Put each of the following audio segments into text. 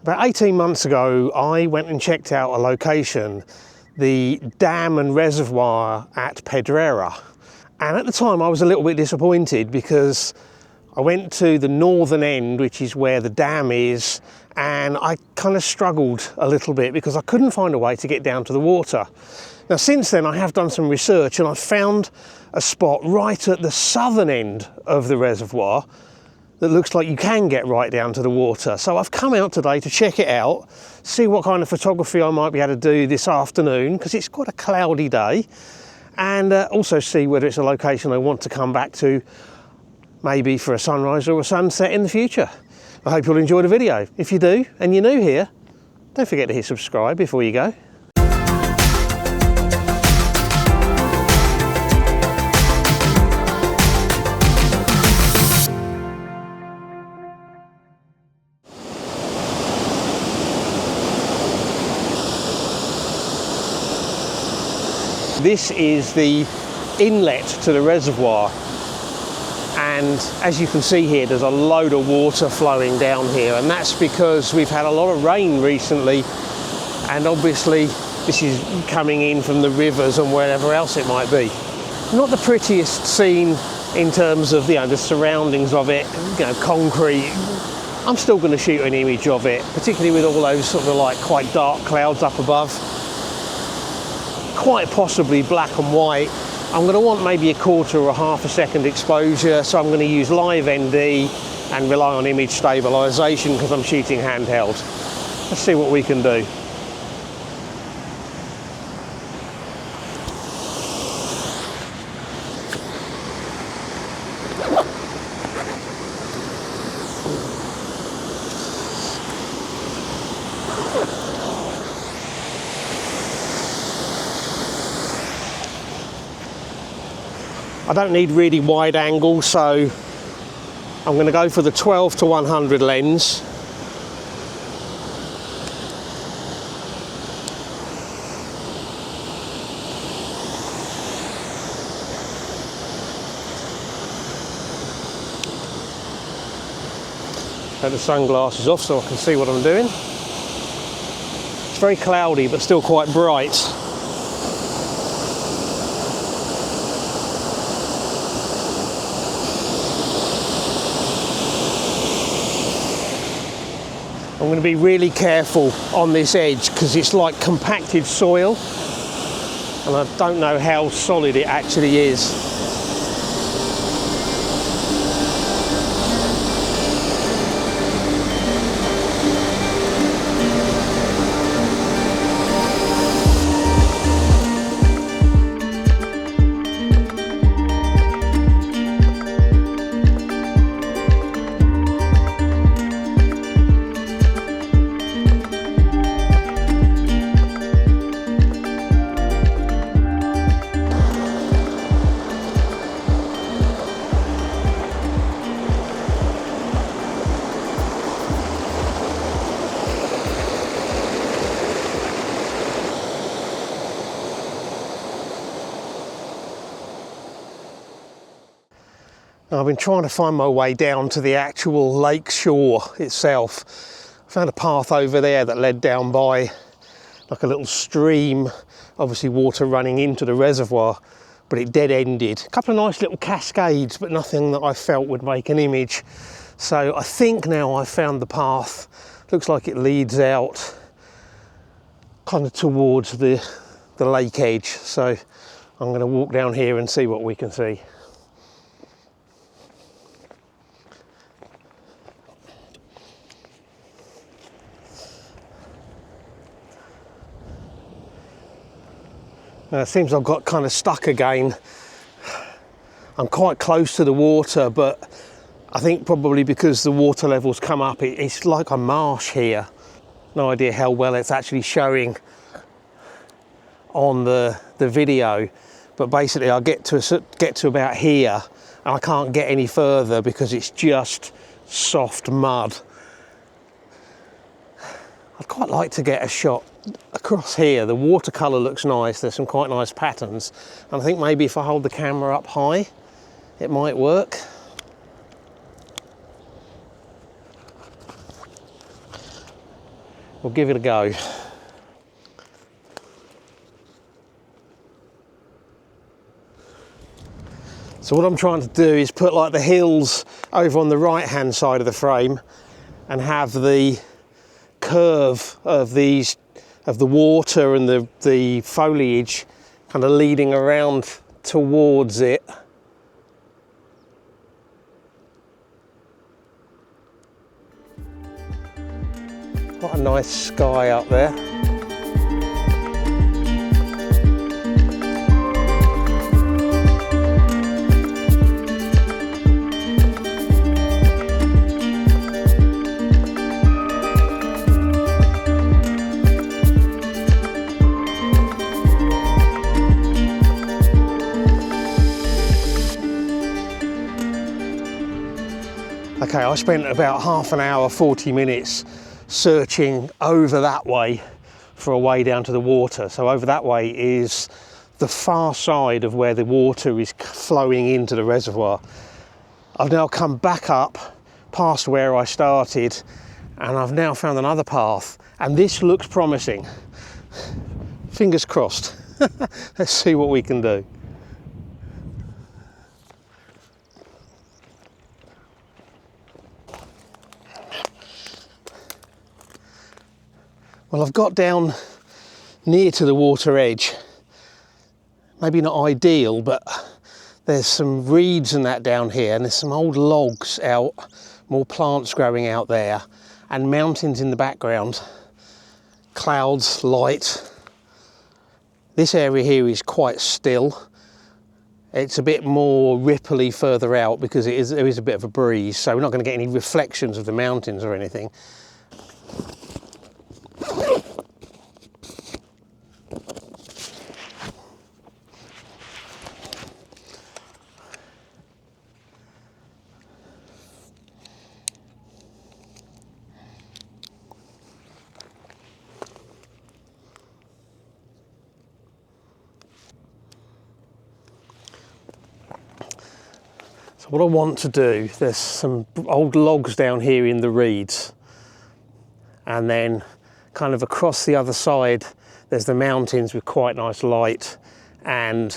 About 18 months ago, I went and checked out a location, the dam and reservoir at Pedrera. And at the time I was a little bit disappointed because I went to the northern end, which is where the dam is, and I kind of struggled a little bit because I couldn't find a way to get down to the water. Now since then I have done some research and I've found a spot right at the southern end of the reservoir that looks like you can get right down to the water. So I've come out today to check it out, see what kind of photography I might be able to do this afternoon, because it's quite a cloudy day, and also see whether it's a location I want to come back to, maybe for a sunrise or a sunset in the future. I hope you'll enjoy the video. If you do, and you're new here, don't forget to hit subscribe before you go. This is the inlet to the reservoir, and as you can see here there's a load of water flowing down here, and that's because we've had a lot of rain recently, and obviously this is coming in from the rivers and wherever else it might be. Not the prettiest scene in terms of the surroundings of it, concrete. I'm still going to shoot an image of it, particularly with all those sort of like quite dark clouds up above. Quite possibly black and white. I'm going to want maybe a quarter or a half a second exposure, so I'm going to use live ND and rely on image stabilisation because I'm shooting handheld. Let's see what we can do. I don't need really wide angle, so I'm going to go for the 12 to 100 lens. Take the sunglasses off so I can see what I'm doing. It's very cloudy but still quite bright. I'm going to be really careful on this edge because it's like compacted soil and I don't know how solid it actually is. I've been trying to find my way down to the actual lake shore itself. I found a path over there that led down by like a little stream, obviously water running into the reservoir, but it dead-ended. A couple of nice little cascades, but nothing that I felt would make an image. So I think now I've found the path. Looks like it leads out kind of towards the lake edge. So I'm going to walk down here and see what we can see. It seems I've got kind of stuck again. I'm quite close to the water, but I think probably because the water levels come up, it's like a marsh here. No idea how well it's actually showing on the video, but basically I get to about here and I can't get any further because it's just soft mud. I'd quite like to get a shot across here. The watercolour looks nice, there's some quite nice patterns, and I think maybe if I hold the camera up high it might work. We'll give it a go. So what I'm trying to do is put like the hills over on the right hand side of the frame and have the curve of the water and the foliage kind of leading around towards it. What a nice sky up there. Okay, I spent about half an hour, 40 minutes searching over that way for a way down to the water. So over that way is the far side of where the water is flowing into the reservoir. I've now come back up past where I started and I've now found another path, and this looks promising. Fingers crossed. Let's see what we can do. Well, I've got down near to the water edge. Maybe not ideal, but there's some reeds and that down here, and there's some old logs out, more plants growing out there, and mountains in the background, clouds, light. This area here is quite still. It's a bit more ripply further out because there is a bit of a breeze, so we're not going to get any reflections of the mountains or anything. So what I want to do, there's some old logs down here in the reeds, and then kind of across the other side there's the mountains with quite nice light and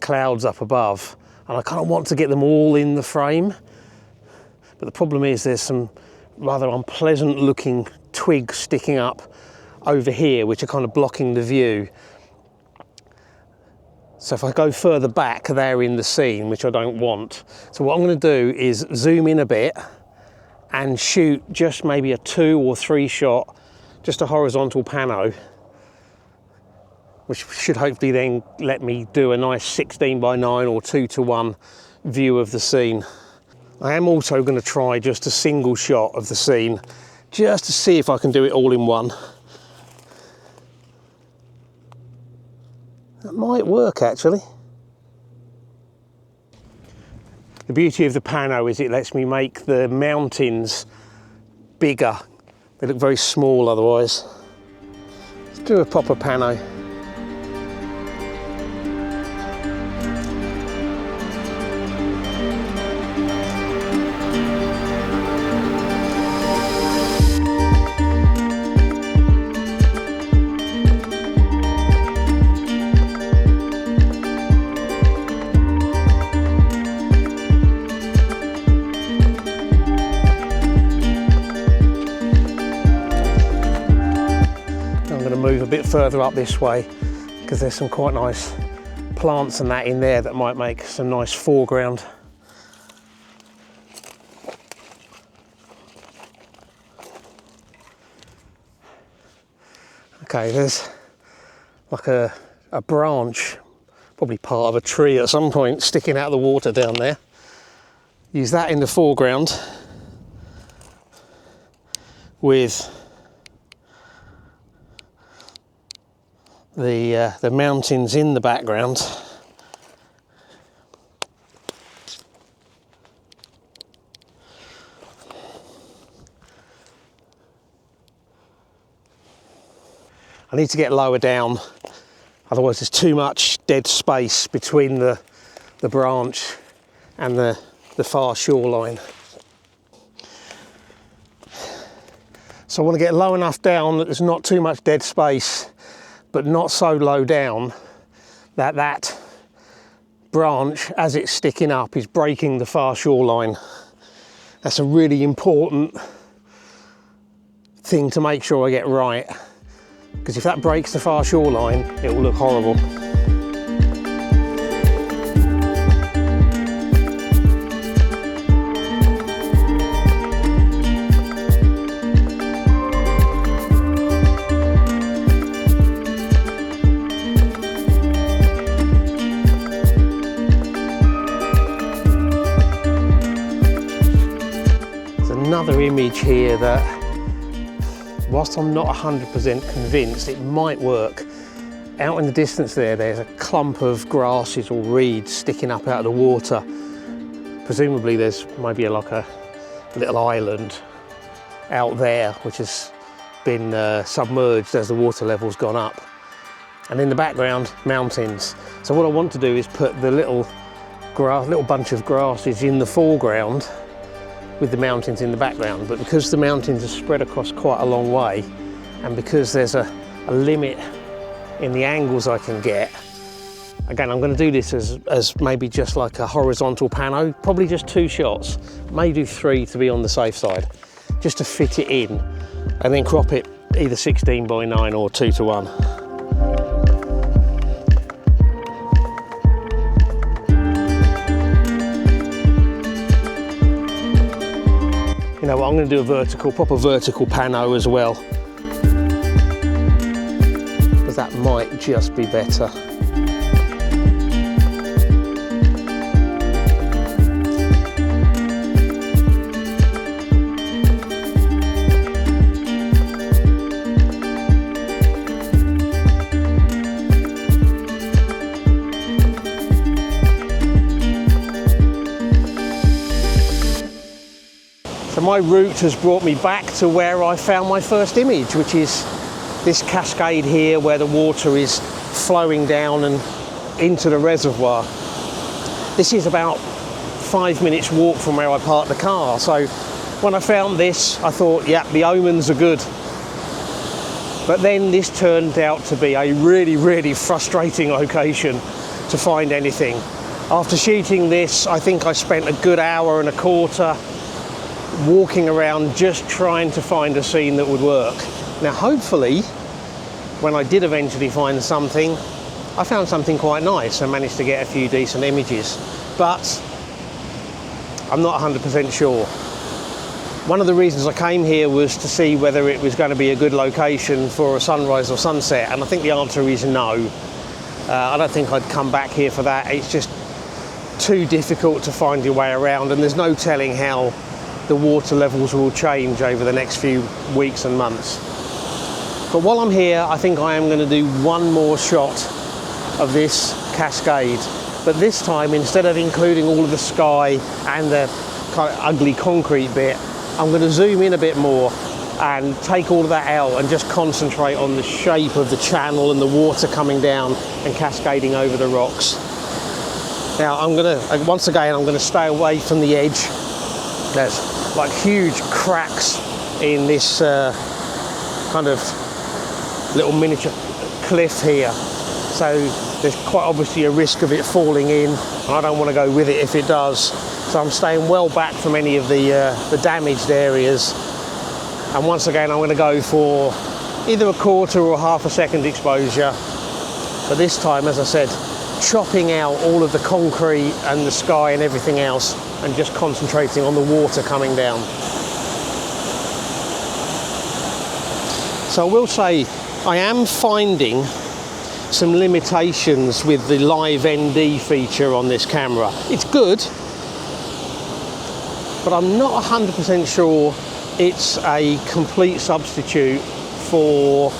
clouds up above, and I kind of want to get them all in the frame, but the problem is there's some rather unpleasant looking twigs sticking up over here which are kind of blocking the view. So if I go further back, they're in the scene, which I don't want. So what I'm going to do is zoom in a bit and shoot just maybe a 2 or 3 shot, just a horizontal pano, which should hopefully then let me do a nice 16:9 or 2:1 view of the scene. I am also going to try just a single shot of the scene, just to see if I can do it all in one. That might work actually. The beauty of the pano is it lets me make the mountains bigger. They look very small otherwise. Let's do a proper pano. Move a bit further up this way because there's some quite nice plants and that in there that might make some nice foreground. Okay, there's like a branch, probably part of a tree at some point, sticking out of the water down there. Use that in the foreground with the mountains in the background. I need to get lower down, otherwise there's too much dead space between the branch and the far shoreline. So I want to get low enough down that there's not too much dead space, but not so low down that that branch, as it's sticking up, is breaking the far shoreline. That's a really important thing to make sure I get right, because if that breaks the far shoreline, it will look horrible. Another image here that, whilst I'm not 100% convinced it might work, out in the distance there's a clump of grasses or reeds sticking up out of the water. Presumably there's maybe like a little island out there which has been submerged as the water level's gone up. And in the background, mountains. So what I want to do is put the little bunch of grasses in the foreground with the mountains in the background, but because the mountains are spread across quite a long way, and because there's a limit in the angles I can get, again, I'm going to do this as maybe just like a horizontal pano, probably just 2 shots, may do 3 to be on the safe side, just to fit it in, and then crop it either 16:9 or 2:1. You know what, I'm going to do a proper vertical pano as well, because that might just be better. So my route has brought me back to where I found my first image, which is this cascade here where the water is flowing down and into the reservoir. This is about 5 minutes walk from where I parked the car. So when I found this, I thought, yeah, the omens are good. But then this turned out to be a really, really frustrating location to find anything. After shooting this, I think I spent a good hour and a quarter walking around just trying to find a scene that would work. Now hopefully, when I did eventually find something, I found something quite nice and managed to get a few decent images, but I'm not 100% sure. One of the reasons I came here was to see whether it was going to be a good location for a sunrise or sunset, and I think the answer is no. I don't think I'd come back here for that. It's just too difficult to find your way around, and there's no telling how the water levels will change over the next few weeks and months. But while I'm here, I think I am going to do one more shot of this cascade. But this time, instead of including all of the sky and the kind of ugly concrete bit, I'm going to zoom in a bit more and take all of that out and just concentrate on the shape of the channel and the water coming down and cascading over the rocks. Now I'm going to, once again, I'm going to stay away from the edge. There's like huge cracks in this kind of little miniature cliff here, so there's quite obviously a risk of it falling in, and I don't want to go with it if it does, so I'm staying well back from any of the damaged areas. And once again, I'm going to go for either a quarter or half a second exposure, but this time, as I said, chopping out all of the concrete and the sky and everything else, and just concentrating on the water coming down. So I will say, I am finding some limitations with the live ND feature on this camera. It's good, but I'm not 100% sure it's a complete substitute for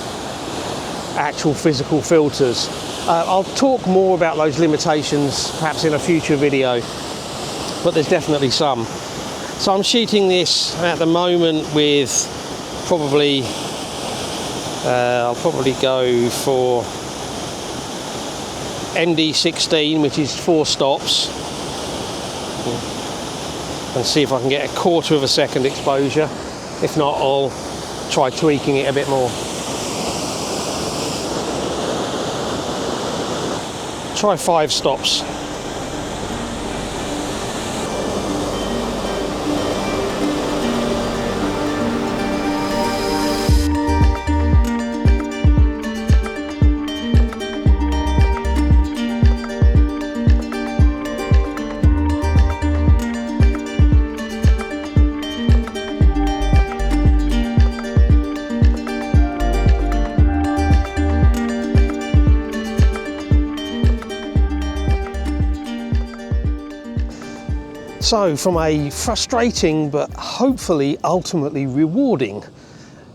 actual physical filters. I'll talk more about those limitations perhaps in a future video, but there's definitely some. So I'm shooting this at the moment with probably, I'll probably go for ND16, which is 4 stops, and see if I can get a quarter of a second exposure. If not, I'll try tweaking it a bit more. Try 5 stops. So from a frustrating but hopefully ultimately rewarding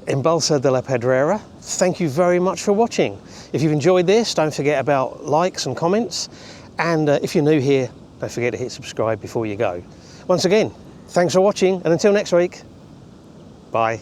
Embalse de la Pedrera, thank you very much for watching. If you've enjoyed this, don't forget about likes and comments, and if you're new here, don't forget to hit subscribe before you go. Once again, thanks for watching, and until next week, bye.